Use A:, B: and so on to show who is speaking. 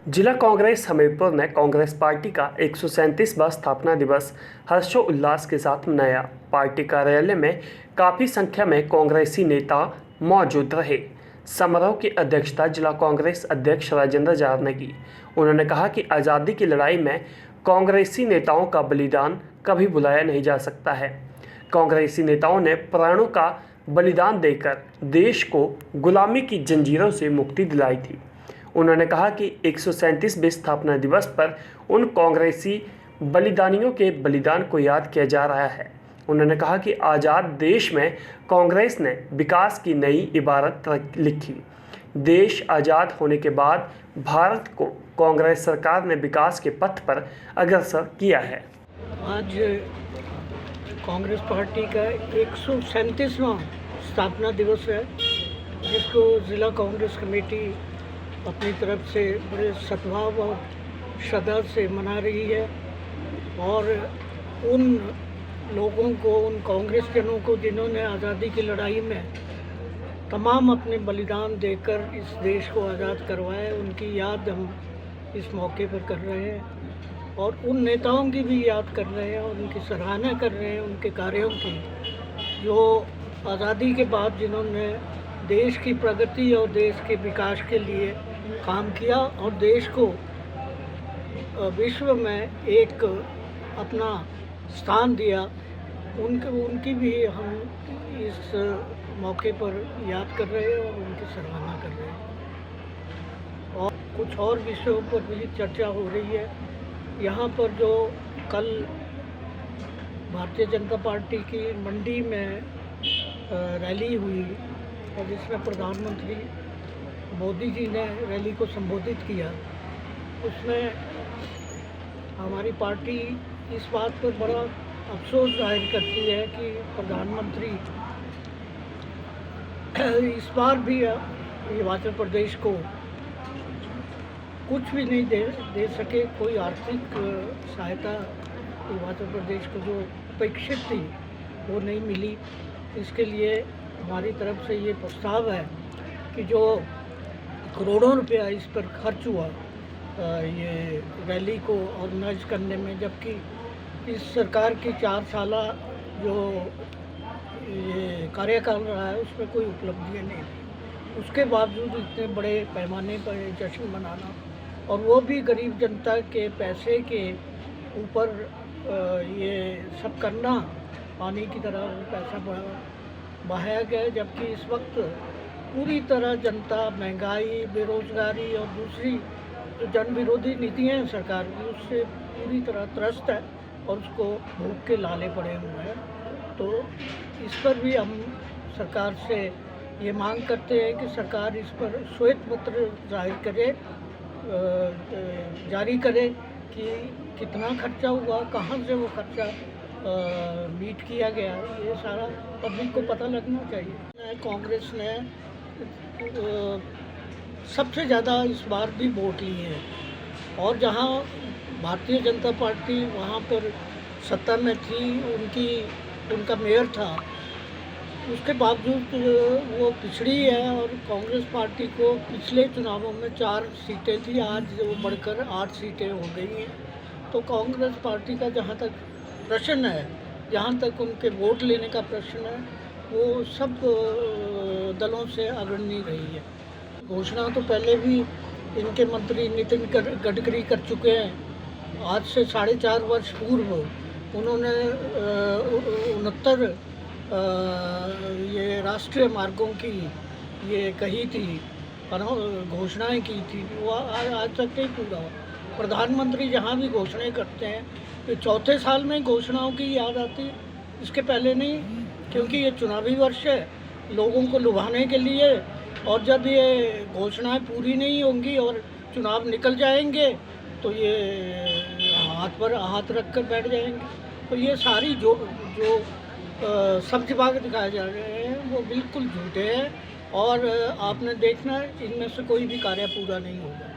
A: जिला कांग्रेस हमीरपुर ने कांग्रेस पार्टी का 137वां स्थापना दिवस हर्षोल्लास के साथ मनाया। पार्टी कार्यालय में काफ़ी संख्या में कांग्रेसी नेता मौजूद रहे। समारोह की अध्यक्षता जिला कांग्रेस अध्यक्ष राजेंद्र जार ने की। उन्होंने कहा कि आज़ादी की लड़ाई में कांग्रेसी नेताओं का बलिदान कभी भुलाया नहीं जा सकता है। कांग्रेसी नेताओं ने प्राणों का बलिदान देकर देश को गुलामी की जंजीरों से मुक्ति दिलाई थी। उन्होंने कहा कि 137वें स्थापना दिवस पर उन कांग्रेसी बलिदानियों के बलिदान को याद किया जा रहा है। उन्होंने कहा कि आज़ाद देश में कांग्रेस ने विकास की नई इबारत लिखी। देश आज़ाद होने के बाद भारत को कांग्रेस सरकार ने विकास के पथ पर अग्रसर किया है।
B: आज कांग्रेस पार्टी का 137वां स्थापना दिवस है, जिसको जिला कांग्रेस कमेटी अपनी तरफ से बड़े सद्भाव और श्रद्धा से मना रही है। और उन लोगों को, उन कांग्रेस जनों को जिन्होंने आज़ादी की लड़ाई में तमाम अपने बलिदान देकर इस देश को आज़ाद करवाया, उनकी याद हम इस मौके पर कर रहे हैं। और उन नेताओं की भी याद कर रहे हैं और उनकी सराहना कर रहे हैं, उनके कार्यों की, जो आज़ादी के बाद जिन्होंने देश की प्रगति और देश के विकास के लिए काम किया और देश को विश्व में एक अपना स्थान दिया। उनकी भी हम इस मौके पर याद कर रहे हैं और उनकी सराहना कर रहे हैं। और कुछ और विषयों पर भी चर्चा हो रही है। यहाँ पर जो कल भारतीय जनता पार्टी की मंडी में रैली हुई और जिसमें प्रधानमंत्री मोदी जी ने रैली को संबोधित किया, उसमें हमारी पार्टी इस बात पर बड़ा अफसोस जाहिर करती है कि प्रधानमंत्री इस बार भी हिमाचल प्रदेश को कुछ भी नहीं दे सके। कोई आर्थिक सहायता हिमाचल प्रदेश को जो अपेक्षित थी वो नहीं मिली। इसके लिए हमारी तरफ से ये प्रस्ताव है कि जो करोड़ों रुपया इस पर खर्च हुआ ये रैली को ऑर्गेनाइज करने में, जबकि इस सरकार की 4 साला जो ये कार्यकाल रहा है उसमें कोई उपलब्धियाँ नहीं थी, उसके बावजूद इतने बड़े पैमाने पर जश्न मनाना और वो भी गरीब जनता के पैसे के ऊपर ये सब करना, पानी की तरह पैसा बहाया गया। जबकि इस वक्त पूरी तरह जनता महंगाई, बेरोजगारी और दूसरी जो जन विरोधी नीतियाँ हैं सरकार की, उससे पूरी तरह त्रस्त है और उसको भूख के लाले पड़े हुए हैं। तो इस पर भी हम सरकार से ये मांग करते हैं कि सरकार इस पर श्वेत पत्र जारी करे कि कितना खर्चा हुआ, कहाँ से वो खर्चा मीट किया गया, ये सारा पब्लिक को पता लगना चाहिए। कांग्रेस ने सबसे ज़्यादा इस बार भी वोट लिए हैं और जहाँ भारतीय जनता पार्टी वहाँ पर सत्ता में थी, उनका मेयर था, उसके बावजूद वो पिछड़ी है। और कांग्रेस पार्टी को पिछले चुनावों में 4 सीटें थी, आज वो बढ़कर 8 सीटें हो गई हैं। तो कांग्रेस पार्टी का जहाँ तक प्रश्न है, जहाँ तक उनके वोट लेने का प्रश्न है, वो सब दलों से अग्रणी रही है। घोषणा तो पहले भी इनके मंत्री नितिन गडकरी कर चुके हैं। आज से 4.5 वर्ष पूर्व उन्होंने 69 ये राष्ट्रीय मार्गों की ये कही थी, घोषणाएं की थी, वो आज तक नहीं पूरा हुआ। प्रधानमंत्री जहाँ भी घोषणाएं करते हैं तो चौथे साल में घोषणाओं की याद आती है, इसके पहले नहीं, क्योंकि ये चुनावी वर्ष है लोगों को लुभाने के लिए। और जब ये घोषणाएं पूरी नहीं होंगी और चुनाव निकल जाएंगे तो ये हाथ पर हाथ रख कर बैठ जाएंगे। तो ये सारी जो सब्ज़बाग दिखाए जा रहे हैं वो बिल्कुल झूठे हैं और आपने देखना इनमें से कोई भी कार्य पूरा नहीं होगा।